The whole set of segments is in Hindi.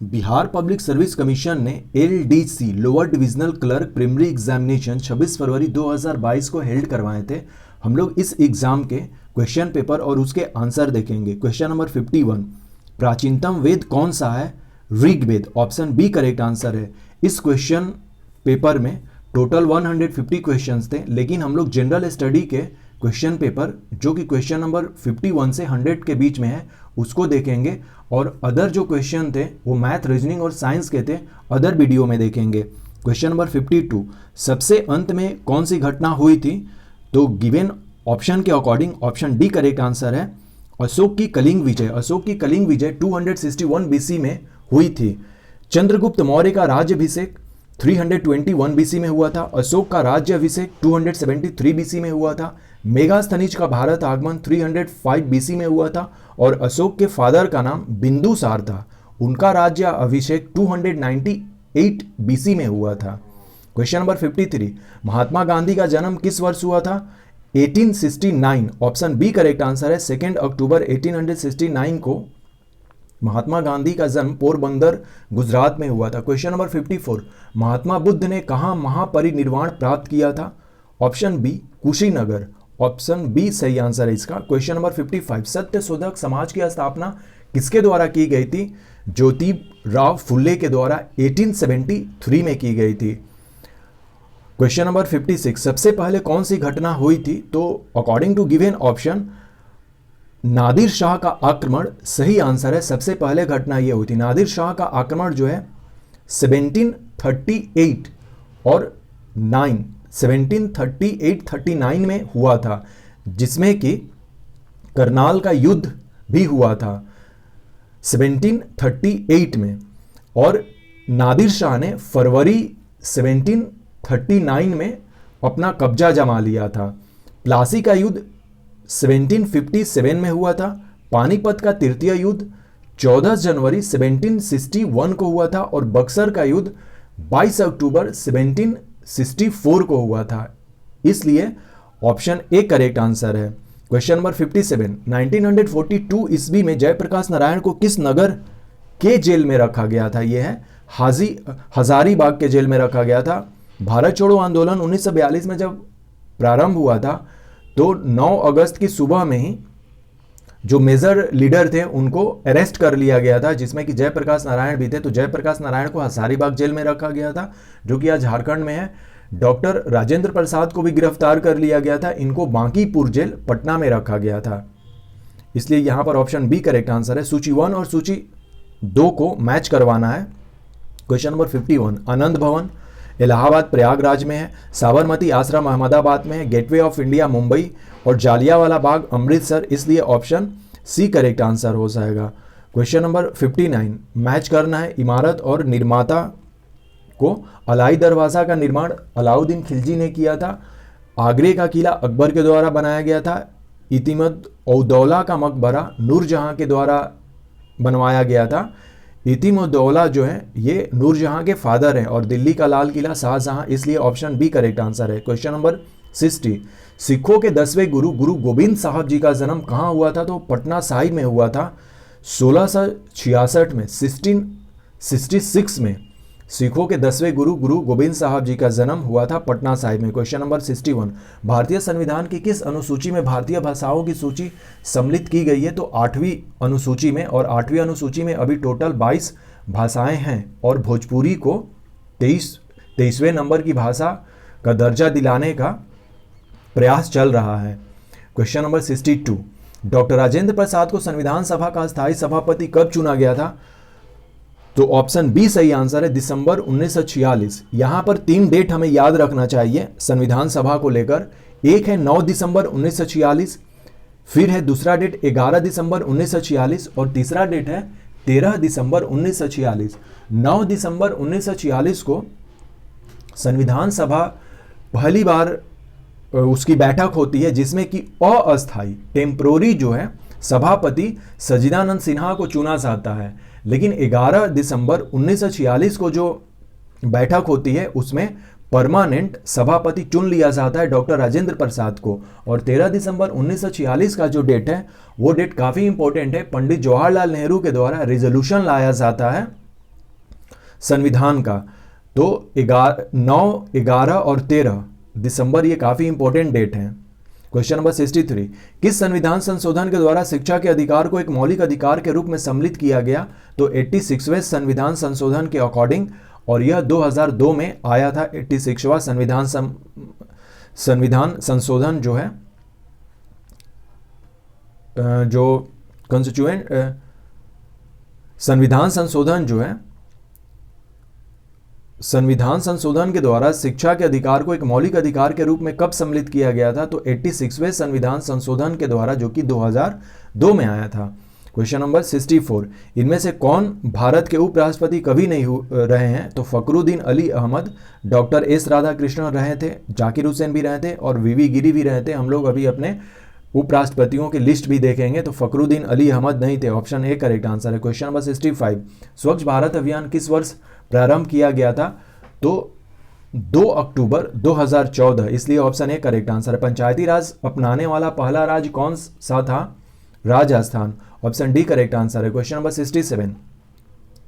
बिहार पब्लिक सर्विस कमीशन ने LDC lower divisional clerk primary examination 26 फरवरी 2022 को हेल्ड करवाए थे। हम लोग इस एग्जाम के क्वेश्चन पेपर और उसके आंसर देखेंगे। क्वेश्चन नंबर 51, प्राचीनतम वेद कौन सा है? Rigveda, option B correct answer है। इस क्वेश्चन पेपर में टोटल 150 क्वेश्चंस थे, लेकिन हम लोग जनरल स्टडी के क्वेश्चन पेपर जो कि क्वेश्चन नंबर 51 से 100 के बीच में है उसको देखेंगे, और अदर जो क्वेश्चन थे वो मैथ, रीजनिंग और साइंस के थे, अदर वीडियो में देखेंगे। क्वेश्चन नंबर 52, सबसे अंत में कौन सी घटना हुई थी? तो गिवन ऑप्शन के according option D correct answer है। अशोक की कलिंग विजय। अशोक की कलिंग विजय 261 बीसी में हुई थी। चंद्रगुप्त मौर्य का राज्याभिषेक 321 बीसी में हुआ था। अशोक का राज्याभिषेक 273 बीसी में हुआ था। मेगास्थनीज का भारत आगमन 305 बीसी में हुआ था, और अशोक के फादर का नाम बिंदुसार था। उनका राज्याभिषेक 298 बीसी में हुआ था। क्वेश्चन नंबर 53, महात्मा गांधी का जन्म किस वर्ष हुआ था? 1869, ऑप्शन बी करेक्ट आंसर है। 2 अक्टूबर 1869 को महात्मा गांधी का जन्म पोरबंदर गुजरात में हुआ था। क्वेश्चन नंबर 54, महात्मा बुद्ध ने कहाँ महापरिनिर्वाण प्राप्त किया था? Option B Kushinagar, option B सही आंसर है इसका। क्वेश्चन नंबर 55, सत्य शोधक समाज की स्थापना किसके द्वारा की गई थी? ज्योतिराव फुले के द्वारा 1873 में की गई थी। क्वेश्चन नंबर 56, सबसे पहले कौन सी घटना हुई थी? तो according to given option Nadir Shah का आक्रमण सही आंसर है। सबसे पहले घटना यह हुई थी, नादिर शाह का आक्रमण जो है 1738 और 1738-39 में हुआ था, जिसमें कि करनाल का युद्ध भी हुआ था 1738 में, और नादिर शाह ने फरवरी 1739 में अपना कब्जा जमा लिया था। प्लासी का युद्ध 1757 में हुआ था। पानीपत का तृतीय युद्ध 14 जनवरी 1761 को हुआ था, और बक्सर का युद्ध 22 अक्टूबर 1764 को हुआ था। इसलिए ऑप्शन ए करेक्ट आंसर है। क्वेश्चन नंबर 57, 1942 ईस्वी में जयप्रकाश नारायण को किस नगर के जेल में रखा गया था? यह है हजारीबाग के जेल में रखा गया था। भारत छोड़ो आंदोलन 1942 में जब प्रारंभ हुआ था तो 9 अगस्त की सुबह में ही जो मेजर लीडर थे उनको अरेस्ट कर लिया गया था, जिसमें कि जयप्रकाश नारायण भी थे। तो जयप्रकाश नारायण को हजारीबाग जेल में रखा गया था, जो कि आज झारखंड में है। डॉक्टर राजेंद्र प्रसाद को भी गिरफ्तार कर लिया गया था। इनको बांकीपुर जेल पटना में रखा गया था। इसलिए यहां पर ऑप्शन बी करेक्ट आंसर है। सूची 1 और सूची 2 को मैच करवाना है। क्वेश्चन नंबर 51, आनंद भवन इलाहाबाद प्रयागराज में है, साबरमती आश्रम अहमदाबाद में है, गेटवे ऑफ इंडिया मुंबई, और जालियावाला बाग अमृतसर। इसलिए ऑप्शन सी करेक्ट आंसर हो जाएगा। क्वेश्चन नंबर 59, मैच करना है इमारत और निर्माता को। अलाई दरवाज़ा का निर्माण अलाउद्दीन खिलजी ने किया था। आगरे का किला अकबर के द्वारा बनाया गया था। इतिमद औदौला का मकबरा नूरजहां के द्वारा बनवाया गया था। इतिमुद्दौला जो है ये नूरजहां के फादर हैं, और दिल्ली का लाल किला शाहजहां। इसलिए ऑप्शन बी करेक्ट आंसर है। क्वेश्चन नंबर 60, सिखों के 10वें गुरु गुरु गोविंद साहब जी का जन्म कहाँ हुआ था? तो पटना साहिब में हुआ था 1666 में, 1666 में सिखों के 10वें गुरु गुरु गोविंद साहब जी का जन्म हुआ था पटना साहिब में। क्वेश्चन नंबर 61, भारतीय संविधान की किस अनुसूची में भारतीय भाषाओं की सूची सम्मिलित की गई है? तो 8वीं अनुसूची में, और 8वीं अनुसूची में अभी टोटल 22 भाषाएं हैं, और भोजपुरी को 23वें नंबर की भाषा का दर्जा दिलाने का प्रयास चल रहा है। Question number 62, doctor Rajendra Prasad को संविधान सभा का स्थायी सभापति कब चुना गया था? तो ऑप्शन बी सही आंसर है, दिसंबर 1946। यहां पर 3 डेट हमें याद रखना चाहिए संविधान सभा को लेकर। एक है 9 दिसंबर 1946, फिर है दूसरा डेट 11 दिसंबर 1946, और तीसरा डेट है 13 दिसंबर 1946। 9 दिसंबर 1946 को संविधान सभा पहली बार उसकी बैठक होती है, जिसमें कि अस्थायी टेम्पोररी जो है सभापति सज्जिदानंद सिन्हा को चुना जाता है। लेकिन 11 दिसंबर 1946 को जो बैठक होती है उसमें परमानेंट सभापति चुन लिया जाता है डॉक्टर राजेंद्र प्रसाद को। और 13 दिसंबर 1946 का जो डेट है वो डेट काफ़ी इंपॉर्टेंट है। पंडित जवाहरलाल नेहरू के द्वारा रिजोल्यूशन लाया जाता है संविधान का, तो 9, 11 और 13 दिसंबर ये काफ़ी इंपॉर्टेंट डेट हैं। क्वेश्चन नंबर 63, किस संविधान संशोधन के द्वारा शिक्षा के अधिकार को एक मौलिक अधिकार के रूप में सम्मिलित किया गया? तो 86वें संविधान संशोधन के अकॉर्डिंग, और यह 2002 में आया था। 86वां संविधान संशोधन जो है, जो कॉन्स्टिट्यूएंट संविधान संशोधन जो है, संविधान संशोधन के द्वारा शिक्षा के अधिकार को एक मौलिक अधिकार के रूप में कब सम्मिलित किया गया था? तो 86वें संविधान संशोधन के द्वारा, जो कि 2002 में आया था। क्वेश्चन नंबर 64, इनमें से कौन भारत के उपराष्ट्रपति कभी नहीं रहे हैं? तो फखरुद्दीन अली अहमद, डॉक्टर एस राधाकृष्णन रहे थे, जाकिर हुसैन भी रहे थे और वीवी गिरी भी रहे थे। हम लोग अभी अपने उपराष्ट्रपतियों की लिस्ट भी देखेंगे, तो फखरुद्दीन अली अहमद नहीं थे। ऑप्शन ए करेक्ट आंसर है। क्वेश्चन नंबर 65, स्वच्छ भारत अभियान किस वर्ष प्रारंभ किया गया था? तो 2 अक्टूबर 2014, इसलिए ऑप्शन ए करेक्ट आंसर है। पंचायती राज अपनाने वाला पहला राज्य कौन सा था? Rajasthan. Option D correct answer है। क्वेश्चन नंबर 67,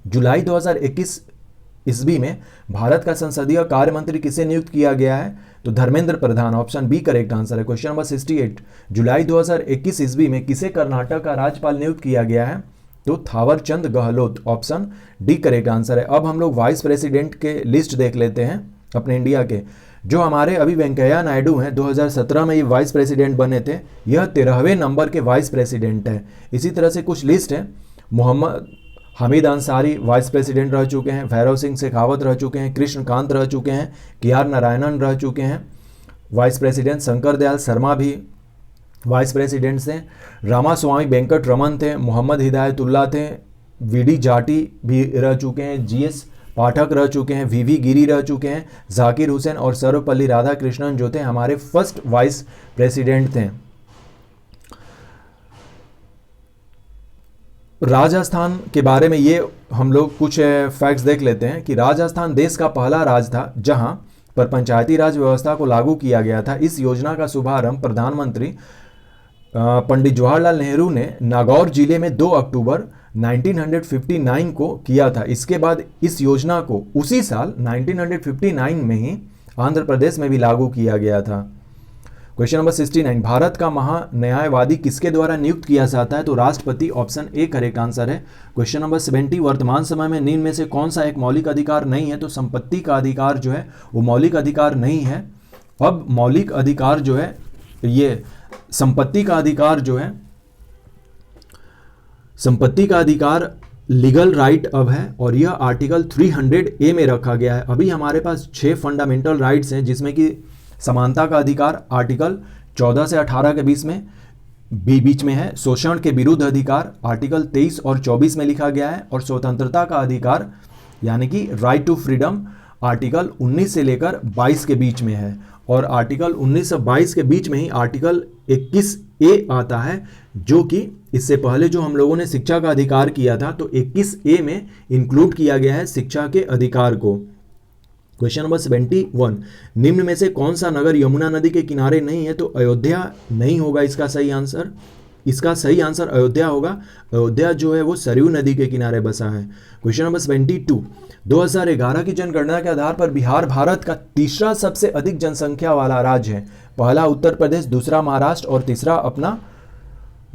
जुलाई 2021 ईस्वी में भारत का संसदीय कार्य मंत्री किसे नियुक्त किया गया है? तो Dharmendra Pradhan. Option B correct answer है। क्वेश्चन नंबर 68, जुलाई 2021 ईस्वी में किसे कर्नाटक का राज्यपाल नियुक्त किया गया है? तो Thawarchand Gehlot. Option D correct answer है। अब हम लोग वाइस प्रेसिडेंट के लिस्ट देख लेते हैं अपने इंडिया के। जो हमारे अभी वेंकैया नायडू हैं, 2017 में ये वाइस प्रेसिडेंट बने थे, यह 13वें नंबर के वाइस प्रेसिडेंट हैं। इसी तरह से कुछ लिस्ट है। मोहम्मद हामिद अंसारी वाइस प्रेसिडेंट रह चुके हैं, भैरव सिंह शेखावत रह चुके हैं, कृष्णकांत रह चुके हैं, के.आर. नारायणन रह चुके हैं वाइस प्रेसिडेंट, शंकर दयाल शर्मा भी वाइस प्रेसिडेंट्स थे, रामास्वामी वेंकट रमन थे, मोहम्मद हिदायतुल्ला थे, वी.डी. जाटी भी रह चुके हैं, जी.एस. पाठक रह चुके हैं, वी.वी. गिरी रह चुके हैं, जाकिर हुसैन और सर्वपल्ली राधाकृष्णन जो थे हमारे फर्स्ट वाइस प्रेसिडेंट थे। राजस्थान के बारे में ये हम लोग कुछ फैक्ट्स देख लेते हैं कि राजस्थान देश का पहला राज्य था जहां पर पंचायती राज व्यवस्था को लागू किया गया था। इस योजना का शुभारंभ प्रधानमंत्री पंडित जवाहरलाल नेहरू ने नागौर जिले में 2 अक्टूबर 1959 को किया था। इसके बाद इस योजना को उसी साल 1959 में ही आंध्र प्रदेश में भी लागू किया गया था। क्वेश्चन नंबर 69, भारत का महान्यायवादी किसके द्वारा नियुक्त किया जाता है? तो राष्ट्रपति। ऑप्शन ए करेक्ट आंसर है। क्वेश्चन नंबर 70, वर्तमान समय में निम्न में से कौन सा एक मौलिक अधिकार नहीं है? तो संपत्ति का अधिकार जो है वो मौलिक अधिकार नहीं है। अब मौलिक अधिकार जो है, ये संपत्ति का अधिकार जो है, संपत्ति का अधिकार लीगल राइट अब है और यह आर्टिकल 300A में रखा गया है। अभी हमारे पास 6 फंडामेंटल राइट्स हैं, जिसमें कि समानता का अधिकार आर्टिकल 14 से 18 के बीच में है, शोषण के विरुद्ध अधिकार आर्टिकल 23 और 24 में लिखा गया है, और स्वतंत्रता का अधिकार यानी कि राइट टू फ्रीडम आर्टिकल 19 से लेकर 22 के बीच में है, और आर्टिकल 19 से 22 के बीच में ही आर्टिकल 21A आता है, जो कि इससे पहले जो हम लोगों ने शिक्षा का अधिकार किया था, तो 21A में इंक्लूड किया गया है शिक्षा के अधिकार को। क्वेश्चन नंबर 71, निम्न में से कौन सा नगर यमुना नदी के किनारे नहीं है? तो अयोध्या नहीं होगा इसका सही आंसर। इसका सही आंसर अयोध्या होगा। अयोध्या जो है वो सरयू नदी के किनारे बसा है। क्वेश्चन नंबर 72, 2011 की जनगणना के आधार पर बिहार भारत का तीसरा सबसे अधिक जनसंख्या वाला राज्य है। पहला उत्तर प्रदेश, दूसरा महाराष्ट्र और तीसरा अपना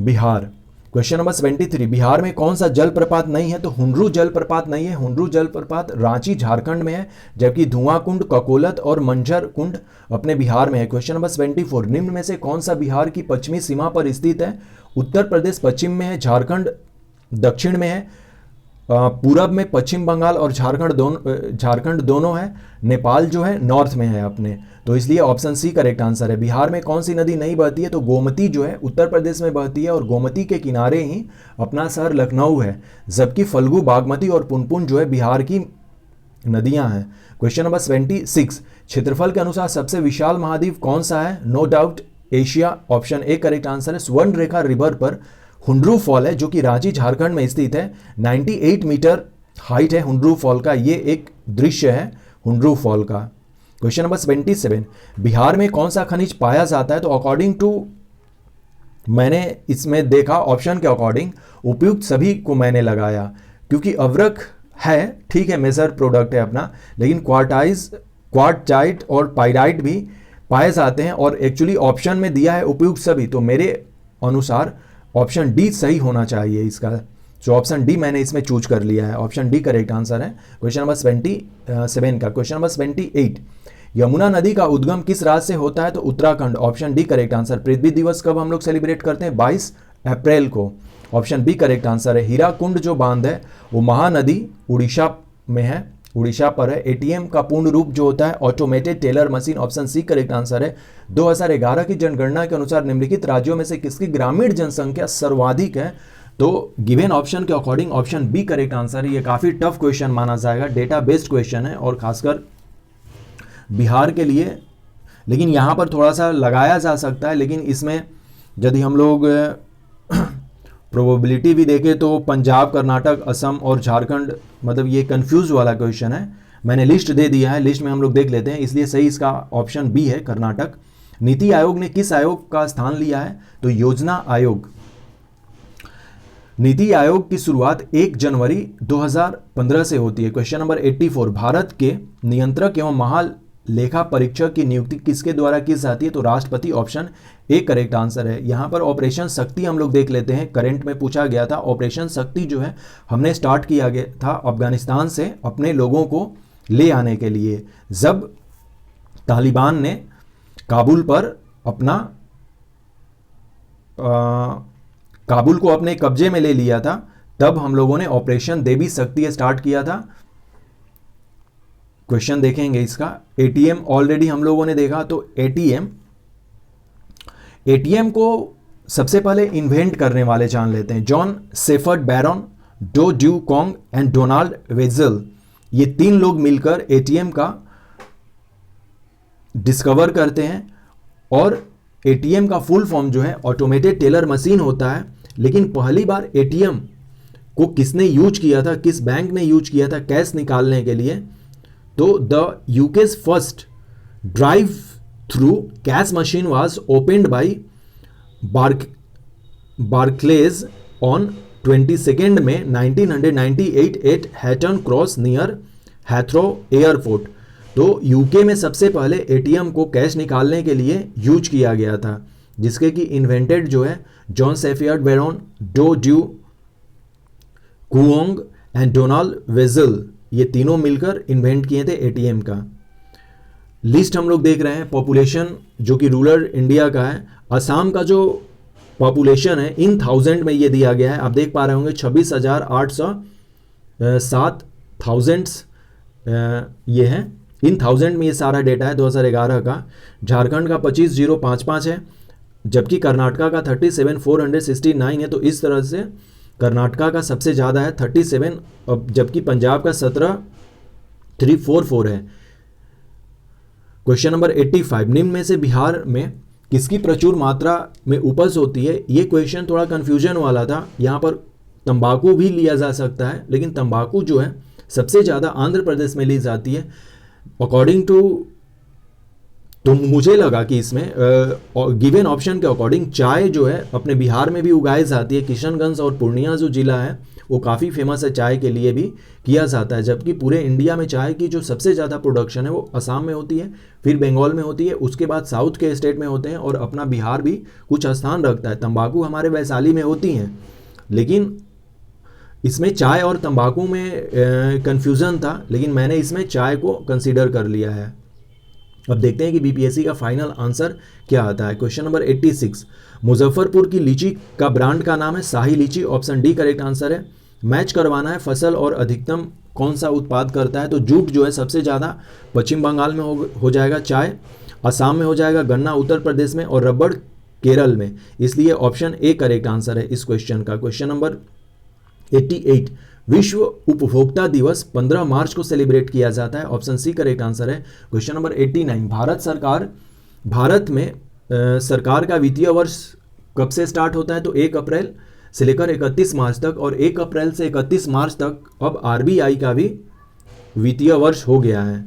बिहार। क्वेश्चन नंबर 73, बिहार में कौन सा जलप्रपात नहीं है? तो हुंडरू जलप्रपात नहीं है। हुंडरू जलप्रपात रांची झारखंड में है, जबकि धुआं कुंड, ककोलत और मंझर कुंड अपने बिहार में है। क्वेश्चन नंबर 74, निम्न में से कौन सा बिहार की पश्चिमी सीमा पर स्थित है? उत्तर प्रदेश पश्चिम में है, झारखंड दक्षिण में है, पूरब में पश्चिम बंगाल और झारखंड दोनों है, नेपाल जो है नॉर्थ में है अपने, तो इसलिए ऑप्शन सी करेक्ट आंसर है। बिहार में कौन सी नदी नहीं बहती है? तो गोमती जो है उत्तर प्रदेश में बहती है, और गोमती के किनारे ही अपना शहर लखनऊ है, जबकि फल्गु, बागमती और पुनपुन जो है बिहार की नदियां हैं। क्वेश्चन नंबर 76, क्षेत्रफल के अनुसार सबसे विशाल महाद्वीप कौन सा है? No doubt Asia. Option A correct answer है। स्वर्ण रेखा रिवर पर हुंडरू फॉल है, जो कि रांची झारखंड में स्थित है। 98 मीटर हाइट है हुंडरू फॉल का। ये एक दृश्य है हुंडरू फॉल का। क्वेश्चन नंबर 77, बिहार में कौन सा खनिज पाया जाता है? तो अकॉर्डिंग टू, मैंने इसमें देखा ऑप्शन के अकॉर्डिंग उपयुक्त सभी को मैंने लगाया, क्योंकि अवरक है, ठीक है, मेजर प्रोडक्ट है अपना, लेकिन क्वार्टाइट और पाइराइट भी पाए जाते हैं और एक्चुअली ऑप्शन में दिया है उपयुक्त सभी, तो मेरे अनुसार ऑप्शन डी सही होना चाहिए इसका। जो ऑप्शन डी मैंने इसमें चूज कर लिया है, ऑप्शन डी करेक्ट आंसर है क्वेश्चन नंबर 27 का। क्वेश्चन नंबर 28, यमुना नदी का उद्गम किस राज्य से होता है? तो Uttarakhand, option D correct answer. पृथ्वी दिवस कब हम लोग सेलिब्रेट करते हैं? 22 अप्रैल को, ऑप्शन बी करेक्ट आंसर है। हीराकुंड जो बांध है वो महानदी उड़ीसा में है, उड़ीसा पर है। एटीएम का पूर्ण रूप जो होता है automated teller machine, option C correct answer है। 2011 की जनगणना के अनुसार निम्नलिखित राज्यों में से किसकी ग्रामीण जनसंख्या सर्वाधिक है? तो गिवन ऑप्शन के according option B correct answer है। ये काफी टफ क्वेश्चन माना जाएगा, डेटा बेस्ड क्वेश्चन है और खासकर बिहार के लिए, लेकिन यहाँ पर थोड़ा सा लगाया जा सकता है, लेकिन इसमें यदि हम लोग प्रोबेबिलिटी भी देखें तो पंजाब, कर्नाटक, असम और झारखंड, मतलब ये कंफ्यूज वाला क्वेश्चन है। मैंने लिस्ट दे दिया है, लिस्ट में हम लोग देख लेते हैं, इसलिए सही इसका ऑप्शन बी है, कर्नाटक। नीति आयोग ने किस आयोग का स्थान लिया है? तो योजना आयोग। नीति आयोग की शुरुआत 1 जनवरी 2015 से होती है। क्वेश्चन नंबर 84, भारत के नियंत्रक एवं महालेखा परीक्षक की नियुक्ति किसके द्वारा की जाती है? तो राष्ट्रपति, ऑप्शन ए करेक्ट आंसर है। यहाँ पर ऑपरेशन शक्ति हम लोग देख लेते हैं, करंट में पूछा गया था। ऑपरेशन शक्ति जो है हमने स्टार्ट किया गया था अफगानिस्तान से अपने लोगों को ले आने के लिए। जब तालिबान ने काबुल पर अपना काबुल को अपने कब्जे में ले लिया था, तब हम लोगों ने ऑपरेशन देवी शक्ति स्टार्ट किया था। क्वेश्चन देखेंगे इसका। एटीएम ऑलरेडी हम लोगों ने देखा, तो एटीएम को सबसे पहले इन्वेंट करने वाले जान लेते हैं। जॉन सेफर्ड बैरन, डो ड्यू कॉन्ग एंड डोनाल्ड वेजल, ये 3 लोग मिलकर एटीएम का डिस्कवर करते हैं। और एटीएम का फुल फॉर्म जो है ऑटोमेटेड टेलर मशीन होता है। लेकिन पहली बार एटीएम को किसने यूज किया था, किस बैंक ने यूज किया था कैश निकालने के लिए? तो the UK's first drive through cash machine was opened by Barclays on 22 May 1998 at Hatton Cross near Heathrow airport. तो यूके में सबसे पहले एटीएम को कैश निकालने के लिए यूज किया गया था, जिसके कि इन्वेंटेड जो है John Shepherd Barron, dough Duy Cuong and Donald Wetzel, ये तीनों मिलकर इन्वेंट किए थे एटीएम का। लिस्ट हम लोग देख रहे हैं, पॉपुलेशन जो कि रूरल इंडिया का है। असम का जो पॉपुलेशन है इन 1000 में ये दिया गया है, आप देख पा रहे होंगे 26,807 थाउजेंड्स ये है, इन 1000 में ये सारा डेटा है 2011 का। झारखंड का 25,055 है, जबकि कर्नाटका का 37,469 है। तो इस तरह से कर्नाटका का सबसे ज़्यादा है 37, जबकि पंजाब का 17,344 है। क्वेश्चन नंबर 85, निम्न में से बिहार में किसकी प्रचुर मात्रा में उपज होती है? ये क्वेश्चन थोड़ा कन्फ्यूजन वाला था, यहाँ पर तंबाकू भी लिया जा सकता है, लेकिन तंबाकू जो है सबसे ज़्यादा आंध्र प्रदेश में ली जाती है अकॉर्डिंग टू। तो मुझे लगा कि इसमें गिवन ऑप्शन के अकॉर्डिंग चाय जो है अपने बिहार में भी उगाई जाती है। किशनगंज और पूर्णिया जो जिला है वो काफ़ी फेमस है, चाय के लिए भी किया जाता है। जबकि पूरे इंडिया में चाय की जो सबसे ज़्यादा प्रोडक्शन है वो असम में होती है, फिर बंगाल में होती है, उसके बाद साउथ के स्टेट में होते हैं और अपना बिहार भी कुछ स्थान रखता है। तंबाकू हमारे वैशाली में होती हैं, लेकिन इसमें चाय और तंबाकू में कन्फ्यूज़न था, लेकिन मैंने इसमें चाय को कंसीडर कर लिया है। अब देखते हैं कि बीपीएससी का फाइनल आंसर क्या आता है। क्वेश्चन नंबर 86, मुजफ्फरपुर की लीची का ब्रांड का नाम है शाही लीची, ऑप्शन डी करेक्ट आंसर है। मैच करवाना है फसल और अधिकतम कौन सा उत्पाद करता है? तो जूट जो है सबसे ज़्यादा पश्चिम बंगाल में हो जाएगा, चाय असम में हो जाएगा, गन्ना उत्तर प्रदेश में और रबड़ केरल में, इसलिए ऑप्शन ए करेक्ट आंसर है इस क्वेश्चन का। क्वेश्चन नंबर 88, विश्व उपभोक्ता दिवस 15 मार्च को सेलिब्रेट किया जाता है, ऑप्शन सी करेक्ट आंसर है। क्वेश्चन नंबर 89, भारत में सरकार का वित्तीय वर्ष कब से स्टार्ट होता है? तो 1 अप्रैल से लेकर 31 मार्च तक, और 1 अप्रैल से 31 मार्च तक अब आरबीआई का भी वित्तीय वर्ष हो गया है।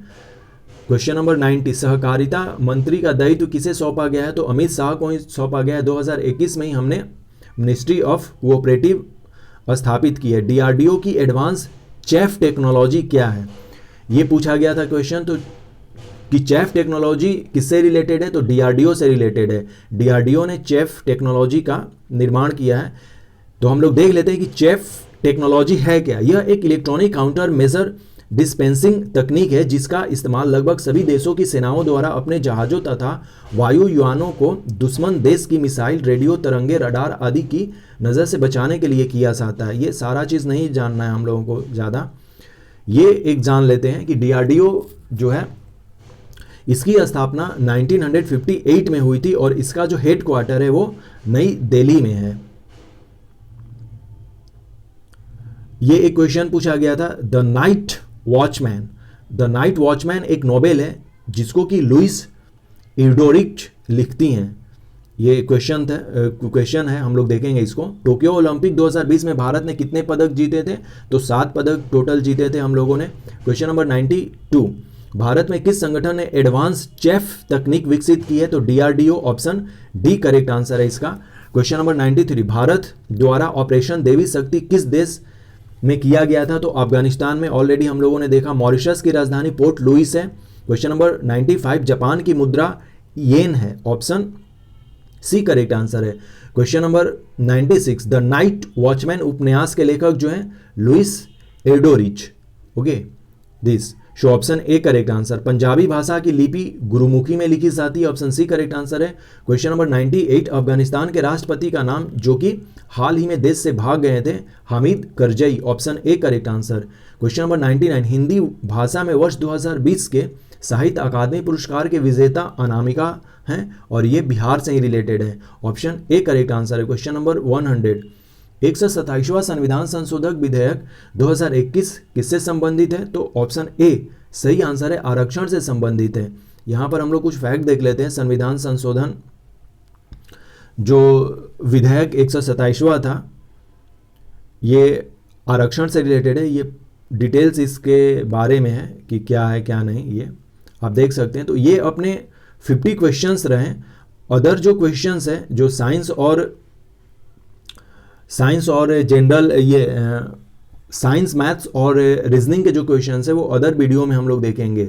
क्वेश्चन नंबर 90, सहकारिता मंत्री का दायित्व किसे सौंपा गया है? तो अमित शाह को ही सौंपा गया है। 2021 में ही हमने मिनिस्ट्री ऑफ कोऑपरेटिव स्थापित की है। डीआरडीओ की एडवांस चेफ टेक्नोलॉजी क्या है, ये पूछा गया था क्वेश्चन। तो कि चेफ टेक्नोलॉजी किससे रिलेटेड है, तो डीआरडीओ से रिलेटेड है। डीआरडीओ ने चेफ टेक्नोलॉजी का निर्माण किया है। तो हम लोग देख लेते हैं कि चेफ टेक्नोलॉजी है क्या। यह एक इलेक्ट्रॉनिक काउंटर मेजर डिस्पेंसिंग तकनीक है जिसका इस्तेमाल लगभग सभी देशों की सेनाओं द्वारा अपने जहाज़ों तथा वायुयानों को दुश्मन देश की मिसाइल, रेडियो तरंगे, रडार आदि की नज़र से बचाने के लिए किया जाता है। ये सारा चीज़ नहीं जानना है हम लोगों को ज़्यादा, ये एक जान लेते हैं कि डीआरडीओ जो है इसकी स्थापना 1958 में हुई थी और इसका जो हेड क्वार्टर है वो नई दिल्ली में है। ये एक क्वेश्चन पूछा गया था, the night watchman. The night watchman एक नोवेल है जिसको कि लुइस इडोरिच लिखती हैं। ये क्वेश्चन है, हम लोग देखेंगे इसको। टोक्यो ओलंपिक 2020 में भारत ने कितने पदक जीते थे, तो 7 पदक टोटल जीते थे हम लोगों ने। क्वेश्चन नंबर 92, भारत में किस संगठन ने एडवांस चेफ तकनीक विकसित की है, तो DRDO, option D correct answer है इसका। क्वेश्चन नंबर 93, भारत द्वारा ऑपरेशन देवी शक्ति किस देश में किया गया था, तो अफगानिस्तान में। ऑलरेडी हम लोगों ने देखा। मॉरिशस की राजधानी पोर्ट लुइस है। क्वेश्चन नंबर 95, जापान की मुद्रा येन है, ऑप्शन सी करेक्ट आंसर है। Question number 96, the night watchman उपन्यास के लेखक जो हैं Louise Erdrich, okay this, so option A correct answer. Punjabi भाषा की लिपि गुरुमुखी में लिखी जाती है, ऑप्शन सी करेक्ट आंसर है। क्वेश्चन नंबर 98, अफगानिस्तान के राष्ट्रपति का नाम जो कि हाल ही में देश से भाग गए थे, Hamid Karzai, option A correct answer. Question number 99, Hindi भाषा में वर्ष 2020 के साहित्य अकादमी पुरस्कार के विजेता अनामिका हैं और ये बिहार से ही रिलेटेड है, ऑप्शन ए करेक्ट आंसर है। क्वेश्चन नंबर 100, 127वां संविधान संशोधक विधेयक 2021 किससे संबंधित है, तो ऑप्शन ए सही आंसर है, आरक्षण से संबंधित है। यहाँ पर हम लोग कुछ फैक्ट देख लेते हैं। संविधान संशोधन जो विधेयक 127वां था ये आरक्षण से रिलेटेड है। ये डिटेल्स इसके बारे में है कि क्या है क्या नहीं, ये आप देख सकते हैं। तो ये अपने 50 क्वेश्चंस रहे। अदर जो क्वेश्चंस हैं जो साइंस और जनरल ये साइंस, मैथ्स और रीजनिंग के जो क्वेश्चंस है वो अदर वीडियो में हम लोग देखेंगे।